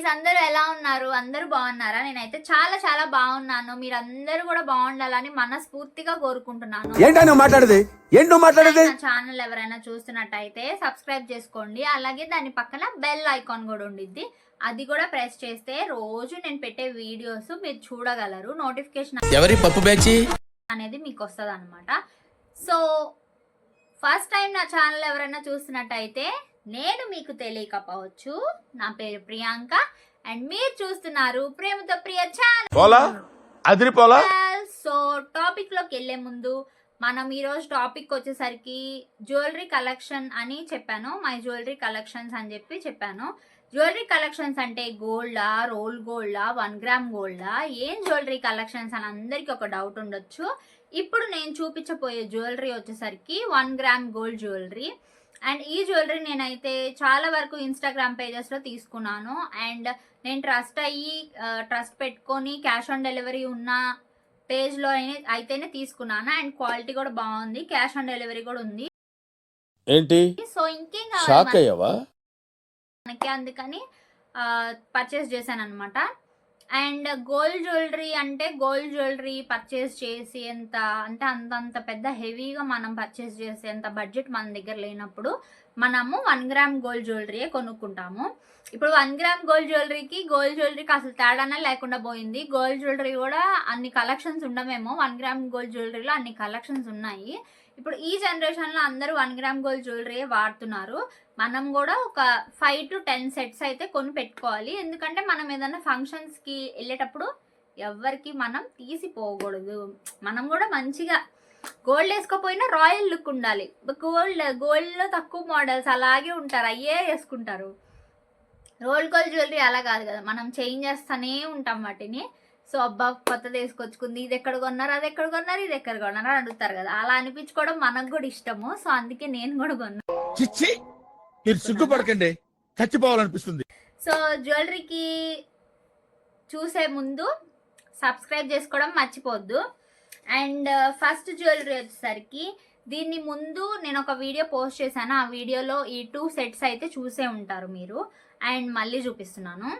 Guys, అందరూ ఎలా ఉన్నారు? అందరూ బాగున్నారా? నేనైతే చాలా చాలా బాగున్నాను. మీరందరూ కూడా బాగుండాలని మనస్ఫూర్తిగా కోరుకుంటున్నాను. నా ఛానల్ ఎవరైనా చూస్తున్నట్టయితే సబ్స్క్రైబ్ చేసుకోండి. అలాగే దాని పక్కన బెల్ ఐకాన్ కూడా ఉండిద్ది, అది కూడా ప్రెస్ చేస్తే రోజు నేను పెట్టే వీడియోస్ మీరు చూడగలరు. నోటిఫికేషన్ అనేది మీకు వస్తుంది అనమాట. సో ఫస్ట్ టైం నా ఛానల్ ఎవరైనా చూస్తున్నట్టయితే, నేను మీకు తెలియకపోవచ్చు, నా పేరు ప్రియాంక అండ్ మీరు చూస్తున్నారు ప్రేమతో ప్రియ ఛానల్. సో టాపిక్ లోకి వెళ్లే ముందు మనం ఈరోజు టాపిక్ వచ్చేసరికి జ్యువెలరీ కలెక్షన్ అని చెప్పాను. మై జ్యువెలరీ కలెక్షన్స్ అని చెప్పాను. జ్యువెలరీ కలెక్షన్స్ అంటే గోల్డా, రోల్ గోల్డా, 1 గ్రామ్ గోల్డా, ఏం జ్యువెలరీ కలెక్షన్స్ అని అందరికి ఒక డౌట్ ఉండొచ్చు. ఇప్పుడు నేను చూపించబోయే జ్యువెలరీ వచ్చేసరికి 1 గ్రామ్ గోల్డ్ జ్యువెలరీ. అండ్ ఈ జ్యువెలరీ నేనైతే చాలా వరకు ఇన్స్టాగ్రామ్ పేజెస్లో తీసుకున్నాను. అండ్ నేను ట్రస్ట్ పెట్టుకొని క్యాష్ ఆన్ డెలివరీ ఉన్న పేజ్లో అయితేనే తీసుకున్నాను. అండ్ క్వాలిటీ కూడా బాగుంది, క్యాష్ ఆన్ డెలివరీ కూడా ఉంది. సో ఇంకేం కావాలి మనకి, అందుకని పర్చేస్ చేశాను అనమాట. అండ్ గోల్డ్ జ్యువెలరీ అంటే గోల్డ్ జ్యువెలరీ పర్చేస్ చేసి అంత పెద్ద హెవీగా మనం పర్చేస్ చేసేంత బడ్జెట్ మన దగ్గర లేనప్పుడు మనము 1 గ్రామ్ గోల్డ్ జ్యువెలరీయే కొనుక్కుంటాము. ఇప్పుడు 1 గ్రామ్ గోల్డ్ జ్యువెలరీకి అసలు తేడానే లేకుండా పోయింది. గోల్డ్ జ్యువెలరీ కూడా అన్ని కలెక్షన్స్ ఉండమేమో, 1 గ్రామ్ గోల్డ్ జ్యువెలరీలో అన్ని కలెక్షన్స్ ఉన్నాయి. ఇప్పుడు ఈ జనరేషన్లో అందరూ 1 గ్రామ్ గోల్డ్ జ్యువెలరీ వాడుతున్నారు. మనం కూడా ఒక 5 to 10 సెట్స్ అయితే కొని పెట్టుకోవాలి. ఎందుకంటే మనం ఏదైనా ఫంక్షన్స్కి వెళ్ళేటప్పుడు ఎవరికి మనం తీసిపోకూడదు. మనం కూడా మంచిగా గోల్డ్ వేసుకోపోయినా రాయల్ లుక్ ఉండాలి. గోల్డ్లో తక్కువ మోడల్స్ అలాగే ఉంటారు, అయ్యే వేసుకుంటారు. రోల్ గోల్డ్ జ్యువెలరీ అలా కాదు కదా, మనం చేంజ్ చేస్తూనే ఉంటాం వాటిని. సో అబ్బా కొత్తది వేసుకొచ్చుకుంది, ఇది ఎక్కడ కొన్నారు, అది ఎక్కడ కొన్నారు, ఇది ఎక్కడ కొన్నారు అని అడుగుతారు కదా, అలా అనిపించుకోవడం మనకు కూడా ఇష్టము. సో అందుకే నేను కూడా కొన్నాను. మీరు సిగ్గుపడకండి, చచ్చిపోవాలనిపిస్తుంది. సో జ్యువెలరీకి చూసే ముందు సబ్స్క్రైబ్ చేసుకోవడం మర్చిపోద్దు. అండ్ ఫస్ట్ జ్యువెలరీ వచ్చేసరికి, దీన్ని ముందు నేను ఒక వీడియో పోస్ట్ చేశాను. ఆ వీడియోలో ఈ 2 సెట్స్ అయితే చూసే ఉంటారు మీరు. అండ్ మళ్ళీ చూపిస్తున్నాను.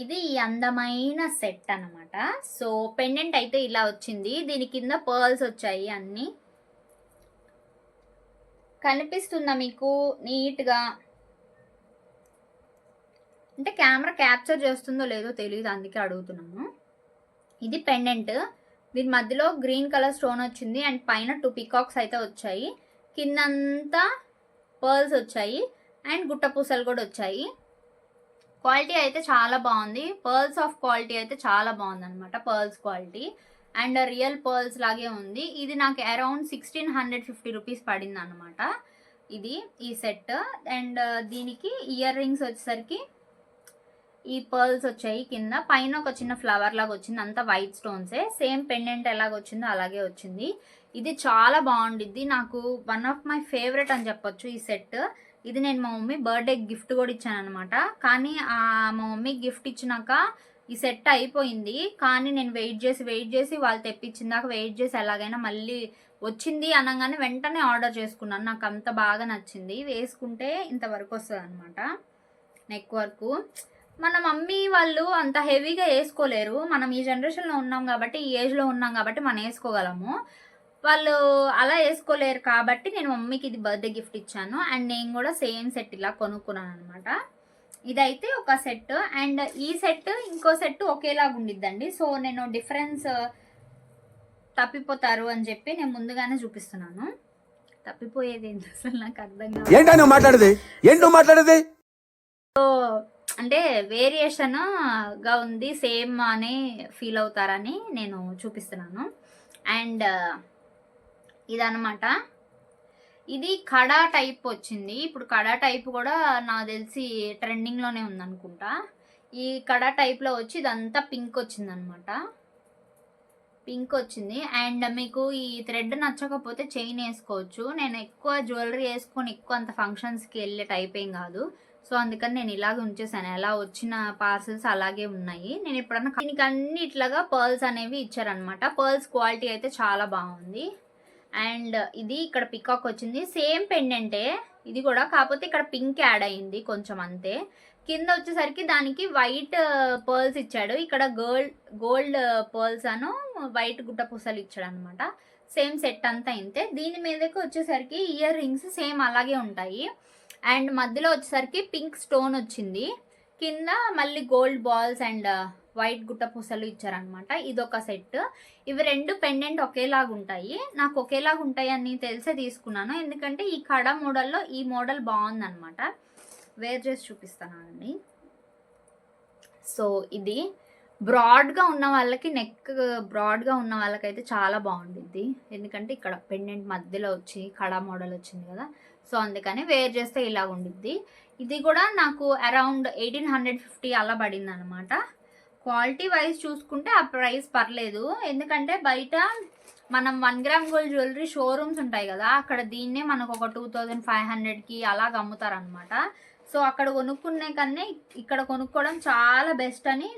ఇది ఈ అందమైన సెట్ అన్నమాట. సో పెండెంట్ అయితే ఇలా వచ్చింది, దీని కింద పర్ల్స్ వచ్చాయి. అన్నీ కనిపిస్తుందా మీకు నీట్గా? అంటే కెమెరా క్యాప్చర్ చేస్తుందో లేదో తెలియదు, అందుకే అడుగుతున్నాను. ఇది పెండెంట్, దీని మధ్యలో గ్రీన్ కలర్ స్టోన్ వచ్చింది. అండ్ పైన 2 పికాక్స్ అయితే వచ్చాయి, కిందంతా పర్ల్స్ వచ్చాయి. అండ్ గుట్ట పూసలు కూడా వచ్చాయి. క్వాలిటీ అయితే చాలా బాగుంది, పర్ల్స్ ఆఫ్ క్వాలిటీ అయితే చాలా బాగుంది అనమాట. Pearls quality and real pearls లాగే ఉంది. ఇది నాకు అరౌండ్ 1650 రూపీస్ పడింది అనమాట ఇది ఈ సెట్. అండ్ దీనికి ఇయర్ రింగ్స్ వచ్చేసరికి ఈ పర్ల్స్ వచ్చాయి, కింద పైన ఒక చిన్న ఫ్లవర్ లాగా వచ్చింది, అంతా వైట్ స్టోన్సే. సేమ్ పెండెంట్ ఎలాగ వచ్చిందో అలాగే వచ్చింది. ఇది చాలా బాగుండిద్ది, నాకు వన్ ఆఫ్ మై ఫేవరెట్ అని చెప్పొచ్చు ఈ సెట్. ఇది నేను మా మమ్మీ బర్త్డే గిఫ్ట్ కూడా ఇచ్చాను అనమాట. కానీ మా మమ్మీ గిఫ్ట్ ఇచ్చినాక ఈ సెట్ అయిపోయింది. కానీ నేను వెయిట్ చేసి వాళ్ళు తెప్పించిందాక వెయిట్ చేసి ఎలాగైనా మళ్ళీ వచ్చింది అనగానే వెంటనే ఆర్డర్ చేసుకున్నాను. నాకు అంత బాగా నచ్చింది. వేసుకుంటే ఇంతవరకు వస్తుంది అనమాట, నెక్ వరకు. మన మమ్మీ వాళ్ళు అంత హెవీగా వేసుకోలేరు. మనం ఈ జనరేషన్లో ఉన్నాం కాబట్టి, ఈ ఏజ్లో ఉన్నాం కాబట్టి మనం వేసుకోగలము. వాళ్ళు అలా వేసుకోలేరు కాబట్టి నేను మమ్మీకి ఇది బర్త్డే గిఫ్ట్ ఇచ్చాను. అండ్ నేను కూడా సేమ్ సెట్ ఇలా కొనుక్కున్నాను అనమాట. ఇదైతే ఒక సెట్. అండ్ ఈ సెట్ ఇంకో సెట్ ఒకేలాగా ఉండిద్దండి. సో నేను డిఫరెన్స్ తప్పిపోతారు అని చెప్పి నేను ముందుగానే చూపిస్తున్నాను. తప్పిపోయేది ఏంటి అసలు నాకు అర్థం కాదు. సో అంటే వేరియేషన్గా ఉంది, సేమ్ అని ఫీల్ అవుతారని నేను చూపిస్తున్నాను. అండ్ ఇదనమాట, ఇది కడా టైప్ వచ్చింది. ఇప్పుడు కడా టైప్ కూడా నాకు తెలిసి ట్రెండింగ్లోనే ఉందనుకుంటా. ఈ కడా టైప్లో వచ్చి ఇదంతా పింక్ వచ్చింది అనమాట, పింక్ వచ్చింది. అండ్ మీకు ఈ థ్రెడ్ నచ్చకపోతే చైన్ వేసుకోవచ్చు. నేను ఎక్కువ జ్యువెలరీ వేసుకొని ఎక్కువ అంత ఫంక్షన్స్కి వెళ్ళే టైప్ ఏం కాదు. సో అందుకని నేను ఇలాగే ఉంచేసాను, ఎలా వచ్చిన పార్సల్స్ అలాగే ఉన్నాయి. నేను ఎప్పుడన్నా దీనికి అన్ని ఇట్లాగా పర్ల్స్ అనేవి ఇచ్చారనమాట. పర్ల్స్ క్వాలిటీ అయితే చాలా బాగుంది. అండ్ ఇది ఇక్కడ పికాక్ వచ్చింది, సేమ్ పెండెంటే ఇది కూడా, కాకపోతే ఇక్కడ పింక్ యాడ్ అయింది కొంచెం అంతే. కింద వచ్చేసరికి దానికి వైట్ పర్ల్స్ ఇచ్చాడు, ఇక్కడ గోల్డ్ పర్ల్స్ అను వైట్ గుట్ట పూసలు ఇచ్చాడు అనమాట. సేమ్ సెట్ అంతా ఇంతే. దీని మీదకి వచ్చేసరికి ఇయర్ రింగ్స్ సేమ్ అలాగే ఉంటాయి. అండ్ మధ్యలో వచ్చేసరికి పింక్ స్టోన్ వచ్చింది, కింద మళ్ళీ గోల్డ్ బాల్స్ అండ్ వైట్ గుట్ట పూసలు ఇచ్చారనమాట. ఇదొక సెట్. ఇవి రెండు పెండెంట్ ఒకేలాగా ఉంటాయి. నాకు ఒకేలాగా ఉంటాయి అని తెలిసే తీసుకున్నాను, ఎందుకంటే ఈ కడ మోడల్లో ఈ మోడల్ బాగుందనమాట. వేర్ చేసి చూపిస్తానండి. సో ఇది బ్రాడ్గా ఉన్న వాళ్ళకి, నెక్ బ్రాడ్గా ఉన్న వాళ్ళకైతే చాలా బాగుంటుంది, ఎందుకంటే ఇక్కడ పెండెంట్ మధ్యలో వచ్చి కడ మోడల్ వచ్చింది కదా, సో అందుకని వేర్ చేస్తే ఇలా ఉండిద్ది. ఇది కూడా నాకు అరౌండ్ 1850 అలా పడింది అనమాట. క్వాలిటీ వైజ్ చూసుకుంటే ఆ ప్రైస్ పర్లేదు, ఎందుకంటే బయట మనం 1 గ్రామ్ గోల్డ్ జ్యువెలరీ షోరూమ్స్ ఉంటాయి కదా, అక్కడ దీన్నే మనకు ఒక 2500కి అలాగ అమ్ముతారనమాట. సో అక్కడ కొనుక్కునే కన్నా ఇక్కడ కొనుక్కోవడం చాలా బెస్ట్ అని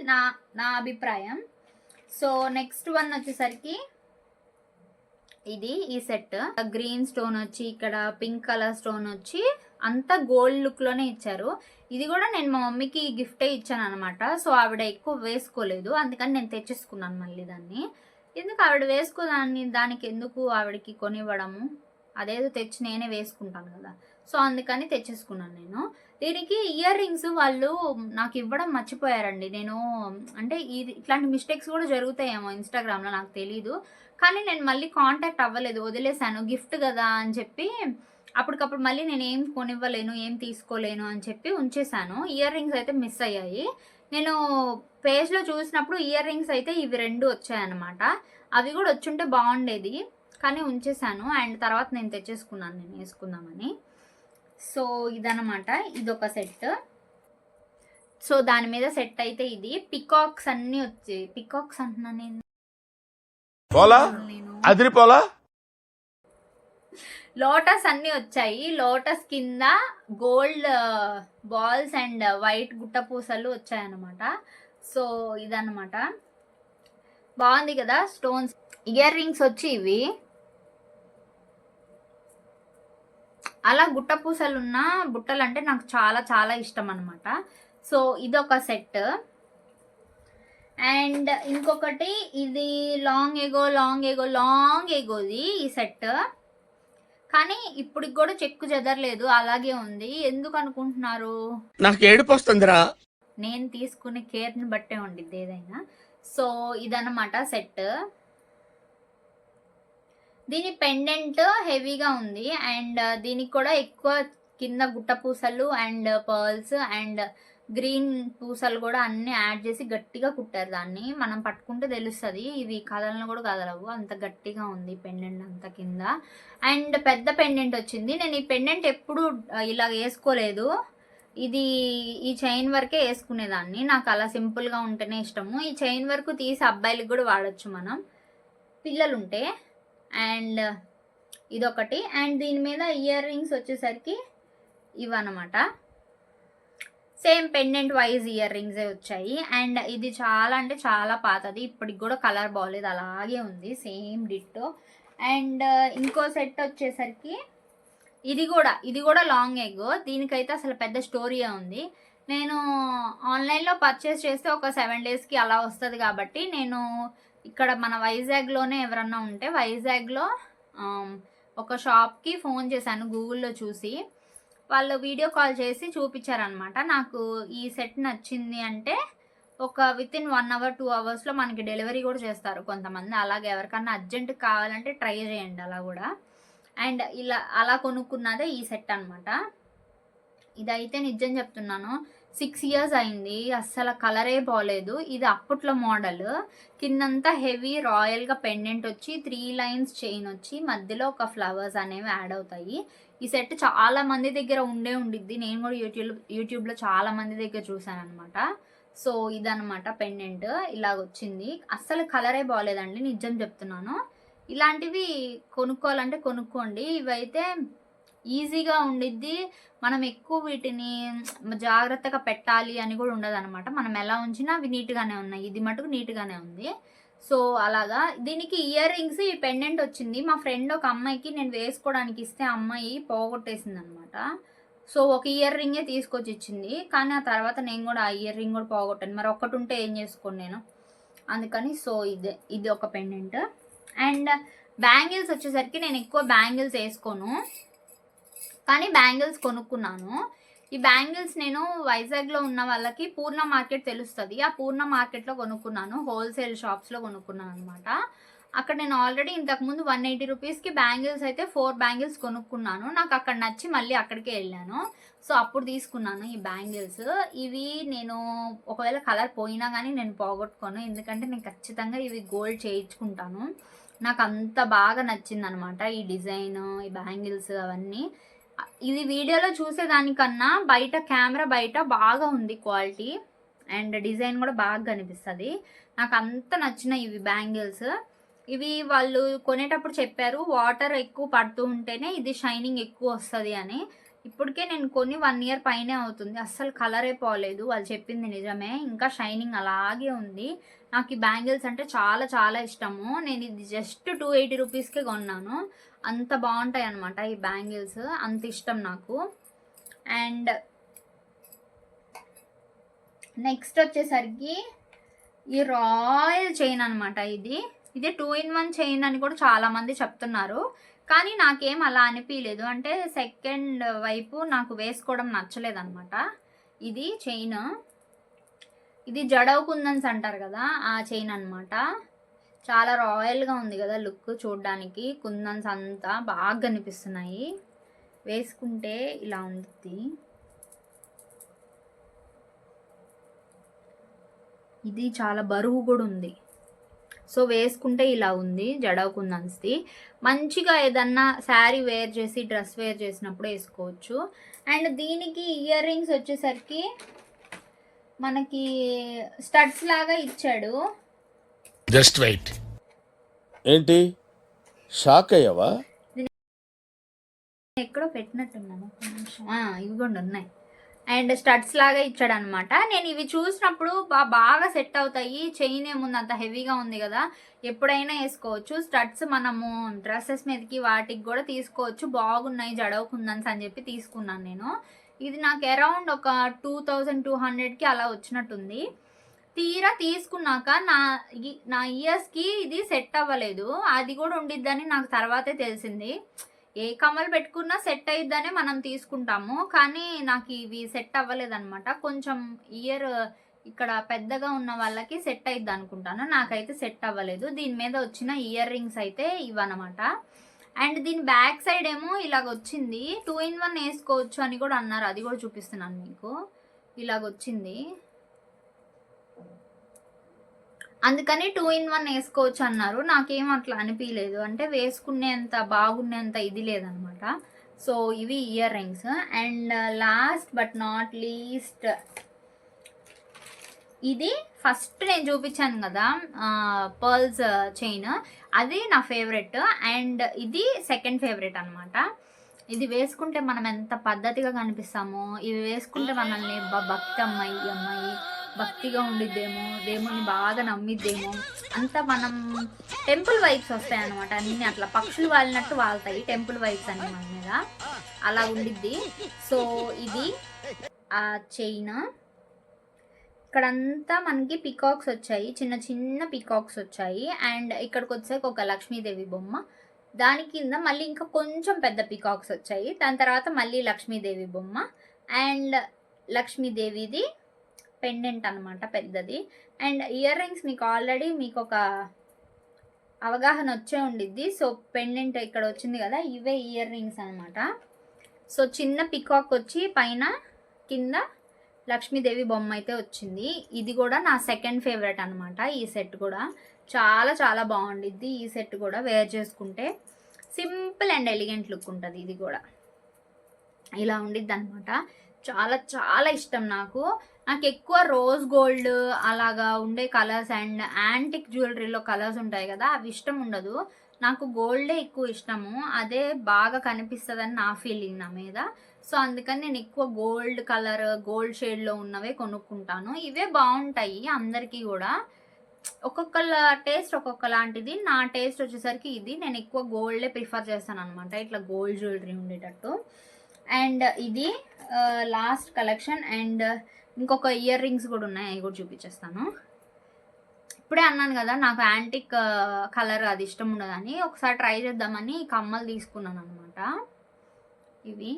నా అభిప్రాయం. సో నెక్స్ట్ వన్ వచ్చేసరికి ఇది ఈ సెట్. గ్రీన్ స్టోన్ వచ్చి ఇక్కడ పింక్ కలర్ స్టోన్ వచ్చి అంతా గోల్డ్ లుక్లోనే ఇచ్చారు. ఇది కూడా నేను మా మమ్మీకి గిఫ్టే ఇచ్చాను అనమాట. సో ఆవిడ ఎక్కువ వేసుకోలేదు, అందుకని నేను తెచ్చేసుకున్నాను మళ్ళీ దాన్ని. ఎందుకు ఆవిడ దానికి ఎందుకు ఆవిడకి కొనివ్వడము, అదేదో తెచ్చి నేనే వేసుకుంటాను కదా, సో అందుకని తెచ్చేసుకున్నాను నేను. దీనికి ఇయర్ రింగ్స్ వాళ్ళు నాకు ఇవ్వడం మర్చిపోయారండి. నేను అంటే ఇట్లాంటి మిస్టేక్స్ కూడా జరుగుతాయేమో ఇన్స్టాగ్రామ్లో, నాకు తెలీదు. కానీ నేను మళ్ళీ కాంటాక్ట్ అవ్వలేదు, వదిలేశాను. గిఫ్ట్ కదా అని చెప్పి అప్పటికప్పుడు మళ్ళీ నేను ఏం కొనివ్వలేను, ఏం తీసుకోలేను అని చెప్పి ఉంచేశాను. ఇయర్ రింగ్స్ అయితే మిస్ అయ్యాయి. నేను పేజ్లో చూసినప్పుడు ఇయర్ రింగ్స్ అయితే ఇవి 2 వచ్చాయన్నమాట. అవి కూడా వచ్చుంటే బాగుండేది, కానీ ఉంచేశాను. అండ్ తర్వాత నేను తెచ్చేసుకున్నాను నేను వేసుకుందామని. సో ఇదన్నమాట, ఇదొక సెట్. సో దాని మీద సెట్ అయితే ఇది పికాక్స్ అన్ని వచ్చాయి. పికాక్స్ అంటున్నా నేను లోటస్ అన్ని వచ్చాయి. లోటస్ కింద గోల్డ్ బాల్స్ అండ్ వైట్ గుట్ట పూసలు వచ్చాయన్నమాట. సో ఇదన్నమాట, బాగుంది కదా స్టోన్స్. ఇయర్ రింగ్స్ వచ్చి ఇవి అలా గుట్ట పూసలు ఉన్న బుట్టలు అంటే నాకు చాలా చాలా ఇష్టం అనమాట. సో ఇదొక సెట్. అండ్ ఇంకొకటి ఇది లాంగ్ ఎగోది ఈ సెట్, కానీ ఇప్పటికి కూడా చెక్కు చెదరలేదు, అలాగే ఉంది. ఎందుకు అనుకుంటున్నారు? నాకు ఏడుపు వస్తుందిరా. నేను తీసుకునే కేర్ని బట్టే ఉండిద్ది ఏదైనా. సో ఇదన్నమాట సెట్. దీని పెండెంట్ హెవీగా ఉంది, అండ్ దీనికి కూడా ఎక్కువ కింద గుట్ట పూసలు అండ్ పర్ల్స్ అండ్ గ్రీన్ పూసలు కూడా అన్ని యాడ్ చేసి గట్టిగా కుట్టారు. దాన్ని మనం పట్టుకుంటే తెలుస్తుంది, ఇవి కదలను కూడా కదలవు, అంత గట్టిగా ఉంది పెండెంట్ అంతా కింద. అండ్ పెద్ద పెండెంట్ వచ్చింది. నేను ఈ పెండెంట్ ఎప్పుడు ఇలా వేసుకోలేదు, ఇది ఈ చైన్ వరకే వేసుకునేదాన్ని. నాకు అలా సింపుల్గా ఉంటేనే ఇష్టము. ఈ చైన్ వరకు తీసి అబ్బాయిలకు కూడా వాడచ్చు మనం, పిల్లలు ఉంటే. అండ్ ఇదొకటి. అండ్ దీని మీద ఇయర్ రింగ్స్ వచ్చేసరికి ఇవన్నమాట, సేమ్ పెండెంట్ వైజ్ ఇయర్ రింగ్సే వచ్చాయి. అండ్ ఇది చాలా అంటే చాలా పాతది, ఇప్పటికి కూడా కలర్ బాగోలేదు, అలాగే ఉంది సేమ్ డిట్టో. అండ్ ఇంకో సెట్ వచ్చేసరికి ఇది కూడా లాంగ్ ఎగ్. దీనికైతే అసలు పెద్ద స్టోరీయే ఉంది. నేను ఆన్లైన్లో పర్చేస్ చేస్తే ఒక 7 డేస్కి అలా వస్తుంది కాబట్టి నేను ఇక్కడ మన వైజాగ్లోనే ఎవరన్నా ఉంటే వైజాగ్లో ఒక షాప్కి ఫోన్ చేశాను, గూగుల్లో చూసి వాళ్ళు వీడియో కాల్ చేసి చూపించారనమాట. నాకు ఈ సెట్ నచ్చింది అంటే ఒక వితిన్ 1 అవర్ 2 అవర్స్లో మనకి డెలివరీ కూడా చేస్తారు కొంతమంది. అలాగే ఎవరికన్నా అర్జెంట్ కావాలంటే ట్రై చేయండి అలా కూడా. అండ్ అలా కొనుక్కున్నదే ఈ సెట్ అనమాట. ఇదైతే నిజం చెప్తున్నాను, 6 years అయింది, అస్సలు కలరే బాగలేదు. ఇది అప్పట్లో మోడల్, కిందంతా హెవీ రాయల్గా పెండెంట్ వచ్చి 3 lines చైన్ వచ్చి మధ్యలో ఒక ఫ్లవర్స్ అనేవి యాడ్ అవుతాయి. ఈ సెట్ చాలా మంది దగ్గర ఉండిద్ది, నేను కూడా యూట్యూబ్లో చాలా మంది దగ్గర చూసాను అనమాట. సో ఇదనమాట పెండెంట్, ఇలాగ వచ్చింది. అస్సలు కలరే బాగలేదండి, నిజం చెప్తున్నాను. ఇలాంటివి కొనుక్కోవాలంటే కొనుక్కోండి, ఇవైతే ఈజీగా ఉండిద్ది. మనం ఎక్కువ వీటిని జాగ్రత్తగా పెట్టాలి అని కూడా ఉండదు అనమాట. మనం ఎలా ఉంచినా అవి నీట్గానే ఉన్నాయి, ఇది మటుకు నీట్గానే ఉంది. సో అలాగా. దీనికి ఇయర్ రింగ్స్ ఈ పెండెంట్ వచ్చింది. మా ఫ్రెండ్ ఒక అమ్మాయికి నేను వేసుకోవడానికి ఇస్తే అమ్మాయి పోగొట్టేసింది అనమాట. సో ఒక ఇయర్ రింగే తీసుకొచ్చి ఇచ్చింది, కానీ ఆ తర్వాత నేను కూడా ఆ ఇయర్ రింగ్ కూడా పోగొట్టాను. మరి ఒక్కటి ఉంటే ఏం చేసుకోను నేను, అందుకని. సో ఇది ఒక పెండెంట్. అండ్ బ్యాంగిల్స్ వచ్చేసరికి నేను ఎక్కువ బ్యాంగిల్స్ వేసుకోను, కానీ బ్యాంగిల్స్ కొనుక్కున్నాను. ఈ బ్యాంగిల్స్ నేను వైజాగ్లో ఉన్న వాళ్ళకి పూర్ణ మార్కెట్ తెలుస్తుంది, ఆ పూర్ణ మార్కెట్లో కొనుక్కున్నాను, హోల్సేల్ షాప్స్లో కొనుక్కున్నాను అనమాట. అక్కడ నేను ఆల్రెడీ ఇంతకుముందు 180 రూపీస్కి బ్యాంగిల్స్ అయితే 4 బ్యాంగిల్స్ కొనుక్కున్నాను. నాకు అక్కడ నచ్చి మళ్ళీ అక్కడికే వెళ్ళాను. సో అప్పుడు తీసుకున్నాను ఈ బ్యాంగిల్స్. ఇవి నేను ఒకవేళ కలర్ పోయినా కానీ నేను పోగొట్టుకోను, ఎందుకంటే నేను ఖచ్చితంగా ఇవి గోల్డ్ చేయించుకుంటాను. నాకు అంత బాగా నచ్చింది అనమాట ఈ డిజైన్, ఈ బ్యాంగిల్స్ అవన్నీ. ఇది వీడియోలో చూసేదానికన్నా బయట కెమెరా బయట బాగా ఉంది క్వాలిటీ, అండ్ డిజైన్ కూడా బాగా కనిపిస్తుంది. నాకు అంత నచ్చిన ఇవి బ్యాంగిల్స్. ఇవి వాళ్ళు కొనేటప్పుడు చెప్పారు వాటర్ ఎక్కువ పడుతూ ఉంటేనే ఇది షైనింగ్ ఎక్కువ వస్తుంది అని. ఇప్పటికే నేను కొని 1 ఇయర్ పైనే అవుతుంది, అస్సలు కలరే పోలేదు. వాళ్ళు చెప్పింది నిజమే, ఇంకా షైనింగ్ అలాగే ఉంది. నాకు ఈ బ్యాంగిల్స్ అంటే చాలా చాలా ఇష్టము. నేను ఇది జస్ట్ 280 రూపీస్కే కొన్నాను, అంత బాగుంటాయి అనమాట ఈ బ్యాంగిల్స్, అంత ఇష్టం నాకు. అండ్ నెక్స్ట్ వచ్చేసరికి ఈ రాయల్ చైన్ అనమాట. ఇది 2-in-1 చైన్ అని కూడా చాలామంది చెప్తున్నారు, కానీ నాకేం అలా అనిపించలేదు. అంటే సెకండ్ వైపు నాకు వేసుకోవడం నచ్చలేదు అనమాట. ఇది చైన్, ఇది జడవ్ కుందన్స్ అంటారు కదా, ఆ చైన్ అనమాట. చాలా రాయల్గా ఉంది కదా లుక్ చూడడానికి, కుందన్స్ అంతా బాగా కనిపిస్తున్నాయి. వేసుకుంటే ఇలా ఉంది. ఇది చాలా బరువు కూడా ఉంది. సో వేసుకుంటే ఇలా ఉంది జడవ్ కుందన్స్ది. మంచిగా ఏదన్నా శారీ వేర్ చేసి డ్రెస్ వేర్ చేసినప్పుడు వేసుకోవచ్చు. అండ్ దీనికి ఇయర్ రింగ్స్ వచ్చేసరికి మనకి స్టడ్స్ లాగా ఇచ్చాడు. Just wait. ఏంటి షాక్ అయ్యావా? ఎక్కడో పెట్టినట్టున్నాను, ఇవి కూడా ఉన్నాయి. అండ్ స్టడ్స్ లాగా ఇచ్చాడు అనమాట. నేను ఇవి చూసినప్పుడు బాగా సెట్ అవుతాయి. చైన్ ఏముంది అంత హెవీగా ఉంది కదా, ఎప్పుడైనా వేసుకోవచ్చు. స్టడ్స్ మనము డ్రెస్సెస్ మీదకి వాటికి కూడా తీసుకోవచ్చు, బాగున్నాయి జడవ్ కుందన్స్ అని చెప్పి తీసుకున్నాను నేను. ఇది నాకు అరౌండ్ ఒక 2200కి అలా వచ్చినట్టుంది. తీరా తీసుకున్నాక నా ఇయర్స్కి ఇది సెట్ అవ్వలేదు. అది కూడా ఉండిద్దని నాకు తర్వాతే తెలిసింది. ఏ కమ్మలు పెట్టుకున్నా సెట్ అయ్యిద్దనే మనం తీసుకుంటాము, కానీ నాకు ఇవి సెట్ అవ్వలేదు అనమాట. కొంచెం ఇయర్ ఇక్కడ పెద్దగా ఉన్న వాళ్ళకి సెట్ అయ్యిద్ది అనుకుంటాను, నాకైతే సెట్ అవ్వలేదు. దీని మీద వచ్చిన ఇయర్ రింగ్స్ అయితే ఇవన్నమాట. అండ్ దీని బ్యాక్ సైడ్ ఏమో ఇలాగ వచ్చింది. 2-in-1 వేసుకోవచ్చు అని కూడా అన్నారు, అది కూడా చూపిస్తున్నాను మీకు. ఇలాగొచ్చింది, అందుకని 2-in-1 వేసుకోవచ్చు అన్నారు. నాకేం అట్లా అనిపించలేదు, అంటే వేసుకునేంత బాగున్నేంత ఇది లేదనమాట. సో ఇవి ear rings. And last but not least, ఇది ఫస్ట్ నేను చూపించాను కదా పర్ల్స్ చైన్, అది నా ఫేవరెట్. అండ్ ఇది సెకండ్ ఫేవరెట్ అనమాట. ఇది వేసుకుంటే మనం ఎంత పద్ధతిగా కనిపిస్తామో, ఇవి వేసుకుంటే మనల్ని భక్తి అమ్మాయి భక్తిగా ఉండిద్దేమో, దేవుని బాగా నమ్మిద్దేమో, అంతా మనం టెంపుల్ వైబ్స్ వస్తాయి అనమాట. అన్ని అట్లా పక్షులు వాలినట్టు వాళ్తాయి టెంపుల్ వైబ్స్ అన్ని మన మీద, అలా ఉండిద్ది. సో ఇది ఆ చైన్. ఇక్కడంతా మనకి పికాక్స్ వచ్చాయి, చిన్న చిన్న పికాక్స్ వచ్చాయి. అండ్ ఇక్కడికి వచ్చాక ఒక లక్ష్మీదేవి బొమ్మ, దాని కింద మళ్ళీ ఇంకా కొంచెం పెద్ద పికాక్స్ వచ్చాయి, దాని తర్వాత మళ్ళీ లక్ష్మీదేవి బొమ్మ. అండ్ లక్ష్మీదేవిది పెండెంట్ అనమాట పెద్దది. అండ్ ఇయర్ రింగ్స్ మీకు ఆల్రెడీ మీకు ఒక అవగాహన వచ్చే ఉండిద్ది. సో పెండెంట్ ఇక్కడ వచ్చింది కదా, ఇవే ఇయర్ రింగ్స్ అనమాట. సో చిన్న పికాక్ వచ్చి పైన కింద లక్ష్మీదేవి బొమ్మ అయితే వచ్చింది. ఇది కూడా నా సెకండ్ ఫేవరెట్ అనమాట. ఈ సెట్ కూడా చాలా చాలా బాగుండిద్ది. ఈ సెట్ కూడా వేర్ చేసుకుంటే సింపుల్ అండ్ ఎలిగెంట్ లుక్ ఉంటుంది. ఇది కూడా ఇలా ఉండిద్ది అనమాట. చాలా చాలా ఇష్టం నాకు ఎక్కువ రోజ్ గోల్డ్ అలాగా ఉండే కలర్స్ అండ్ యాంటిక్ జ్యువెలరీలో కలర్స్ ఉంటాయి కదా, అవి ఇష్టం ఉండదు నాకు. గోల్డే ఎక్కువ ఇష్టము, అదే బాగా కనిపిస్తుందని నా ఫీలింగ్ నా మీద. సో అందుకని నేను ఎక్కువ గోల్డ్ కలర్, గోల్డ్ షేడ్లో ఉన్నవే కొనుక్కుంటాను. ఇవే బాగుంటాయి అందరికీ కూడా, ఒక్కొక్కళ్ళ టేస్ట్ ఒక్కొక్క లాంటిది. నా టేస్ట్ వచ్చేసరికి ఇది, నేను ఎక్కువ గోల్డే ప్రిఫర్ చేస్తాను అనమాట, ఇట్లా గోల్డ్ జ్యువెలరీ ఉండేటట్టు. అండ్ ఇది లాస్ట్ కలెక్షన్. అండ్ ఇంకొక ఇయర్ రింగ్స్ కూడా ఉన్నాయి, అవి కూడా చూపించేస్తాను. ఇప్పుడే అన్నాను కదా నాకు యాంటిక్ కలర్ అది ఇష్టం ఉండదని, ఒకసారి ట్రై చేద్దామని కమ్మలు తీసుకున్నాను అనమాట. ఇవి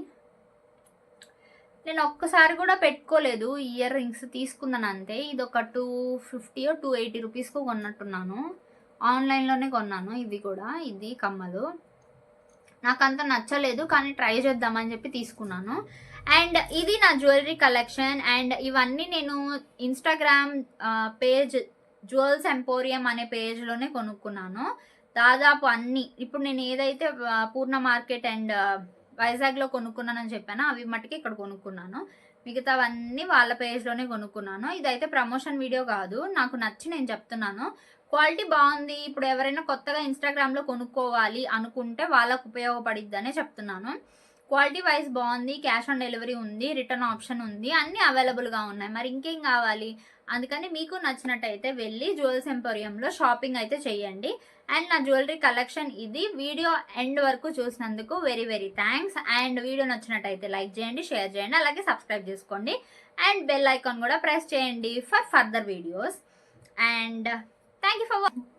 నేను ఒక్కసారి కూడా పెట్టుకోలేదు, ఇయర్ రింగ్స్ తీసుకున్నాను అంతే. ఇది ఒక 250 or 280 రూపీస్కు కొన్నట్టున్నాను, ఆన్లైన్లోనే కొన్నాను. ఇవి కూడా, ఇది కమ్మలు నాకు అంత నచ్చలేదు కానీ ట్రై చేద్దామని చెప్పి తీసుకున్నాను. అండ్ ఇది నా జ్యువెలరీ కలెక్షన్. అండ్ ఇవన్నీ నేను ఇన్స్టాగ్రామ్ పేజ్ జ్యువెల్స్ ఎంపోరియం అనే పేజ్లోనే కొనుక్కున్నాను దాదాపు అన్నీ. ఇప్పుడు నేను ఏదైతే పూర్ణ మార్కెట్ అండ్ వైజాగ్లో కొనుక్కున్నానని చెప్పానో అవి మట్టుకి ఇక్కడ కొనుక్కున్నాను, మిగతావన్నీ వాళ్ళ పేజ్లోనే కొనుక్కున్నాను. ఇదైతే ప్రమోషన్ వీడియో కాదు, నాకు నచ్చి నేను చెప్తున్నాను. క్వాలిటీ బాగుంది. ఇప్పుడు ఎవరైనా కొత్తగా ఇన్స్టాగ్రామ్లో కొనుక్కోవాలి అనుకుంటే వాళ్ళకు ఉపయోగపడిద్దనే చెప్తున్నాను. క్వాలిటీ వైజ్ బాగుంది, క్యాష్ ఆన్ డెలివరీ ఉంది, రిటర్న్ ఆప్షన్ ఉంది, అన్నీ అవైలబుల్గా ఉన్నాయి. మరి ఇంకేం కావాలి? అందుకని మీకు నచ్చినట్టయితే వెళ్ళి జ్యువెల్స్ ఎంపోరియంలో షాపింగ్ అయితే చేయండి. అండ్ నా జ్యువెలరీ కలెక్షన్ ఇది. వీడియో ఎండ్ వరకు చూసినందుకు very very thanks. And video నచ్చినట్టయితే లైక్ చేయండి, షేర్ చేయండి, అలాగే సబ్స్క్రైబ్ చేసుకోండి. అండ్ బెల్ ఐకాన్ కూడా ప్రెస్ చేయండి for further videos. And thank you for watching.